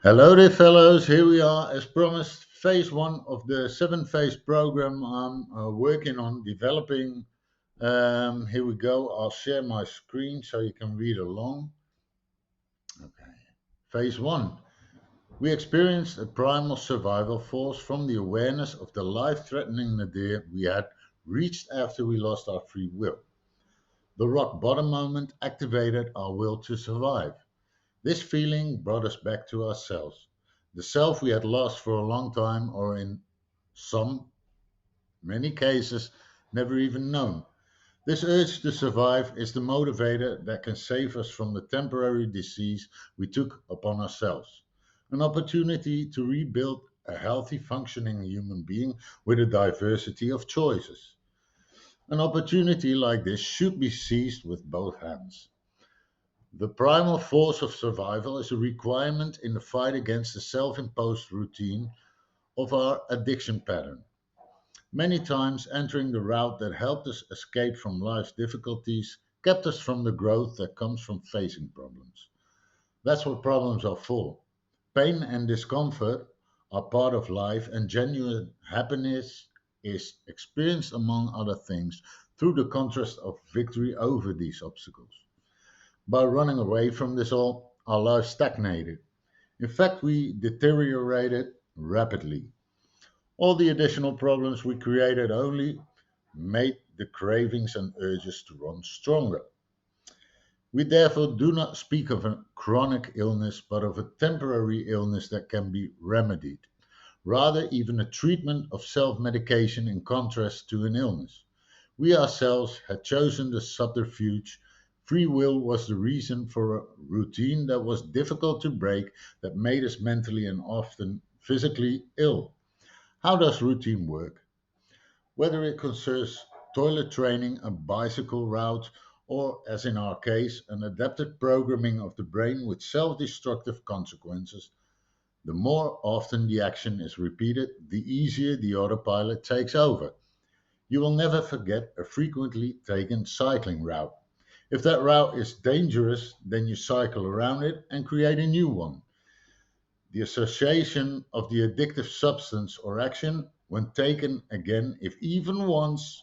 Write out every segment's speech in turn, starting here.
Hello there, fellows. Here we are, as promised, phase one of the seven-phase program I'm working on developing. Here we go. I'll share my screen so you can read along. Okay. Phase one. We experienced a primal survival force from the awareness of the life-threatening nadir we had reached after we lost our free will. The rock bottom moment activated our will to survive. This feeling brought us back to ourselves, the self we had lost for a long time, or in some, many cases, never even known. This urge to survive is the motivator that can save us from the temporary disease we took upon ourselves. An opportunity to rebuild a healthy, functioning human being with a diversity of choices. An opportunity like this should be seized with both hands. The primal force of survival is a requirement in the fight against the self imposed routine of our addiction pattern. Many times, entering the route that helped us escape from life's difficulties kept us from the growth that comes from facing problems. That's what problems are for. Pain and discomfort are part of life, and genuine happiness is experienced, among other things, through the contrast of victory over these obstacles. By running away from this all, our life stagnated. In fact, we deteriorated rapidly. All the additional problems we created only made the cravings and urges to run stronger. We therefore do not speak of a chronic illness, but of a temporary illness that can be remedied. Rather, even a treatment of self medication in contrast to an illness. We ourselves had chosen the subterfuge. Free will was the reason for a routine that was difficult to break, that made us mentally and often physically ill. How does routine work? Whether it concerns toilet training, a bicycle route, or, as in our case, an adapted programming of the brain with self destructive consequences, the more often the action is repeated, the easier the autopilot takes over. You will never forget a frequently taken cycling route. If that route is dangerous, then you cycle around it and create a new one. The association of the addictive substance or action, when taken again, if even once,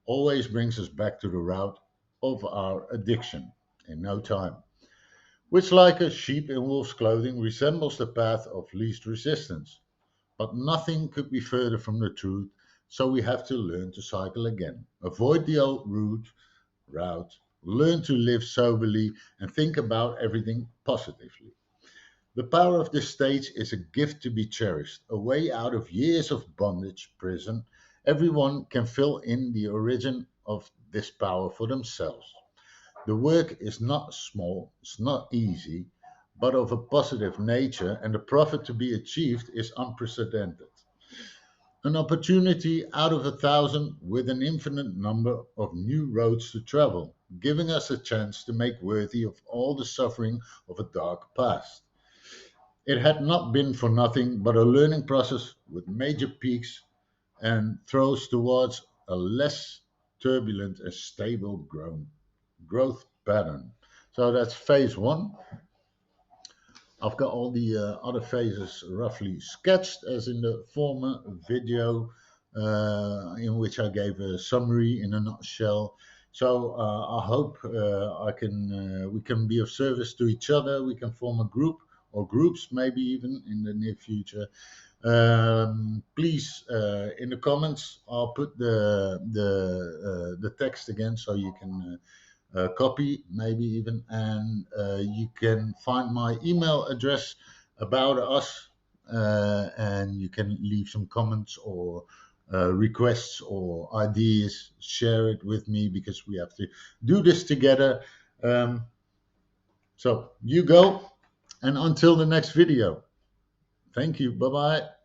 always brings us back to the route of our addiction in no time, which, like a sheep in wolf's clothing, resembles the path of least resistance. But nothing could be further from the truth, so we have to learn to cycle again. Avoid the old route, learn to live soberly, and think about everything positively. The power of this stage is a gift to be cherished, a way out of years of bondage, prison. Everyone can fill in the origin of this power for themselves. The work is not small, it's not easy, but of a positive nature, and the profit to be achieved is unprecedented. An opportunity out of a thousand with an infinite number of new roads to travel, giving us a chance to make worthy of all the suffering of a dark past. It had not been for nothing but a learning process with major peaks and throws towards a less turbulent and stable growth pattern. So that's phase one. I've got all the other phases roughly sketched as in the former video, in which I gave a summary in a nutshell. So I hope we can be of service to each other. We can form a group or groups, maybe even in the near future. Please, in the comments, I'll put the text again so you can copy, maybe even, and you can find my email address about us, and you can leave some comments or requests or ideas. Share it with me because we have to do this together. Um, so you go, and until the next video. Thank you. Bye bye.